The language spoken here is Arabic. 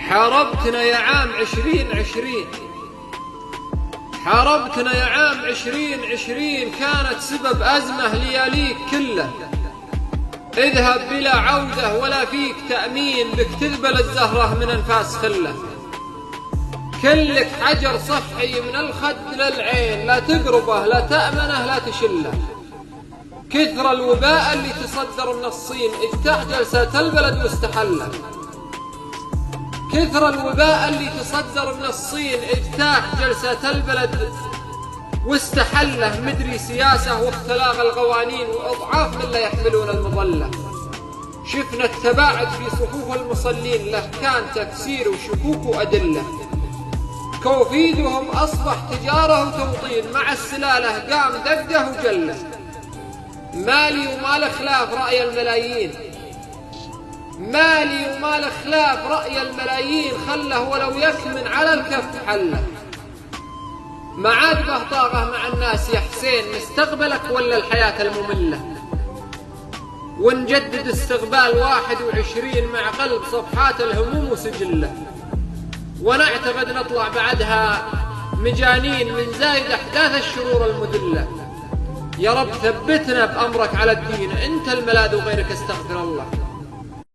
حاربتنا يا عام 2020، حاربتنا يا عام 2020، كانت سبب أزمة لياليك كله. اذهب بلا عودة ولا فيك تأمين، بك تذبل الزهرة من أنفاس خله. كلك حجر صفحي من الخد للعين، لا تقربه لا تأمنه لا تشله. كثر الوباء اللي تصدر من الصين، اجتاح جلسة البلد مستحلة. كثر الوباء اللي تصدر من الصين، اجتاح جلسة البلد واستحله. مدري سياسة واختلاق القوانين، وأضعاف من لا يحملون المظلة. شفنا التباعد في صفوف المصلين، له كان تفسير وشكوك وأدلة. كوفيدهم أصبح تجارة وتوطين، مع السلالة قام دقه وجله. مالي ومال خلاف رأي الملايين، مالي ومال خلاف رأي الملايين، خله ولو يكمن على الكف حله. ما عاد به طاقة مع الناس يا حسين، مستقبلك ولا الحياة المملة. ونجدد استقبال 21 مع قلب صفحات الهموم وسجله. ونعتقد نطلع بعدها مجانين من زايد أحداث الشرور المذلة. يا رب ثبتنا بأمرك على الدين، أنت الملاذ وغيرك استغفر الله.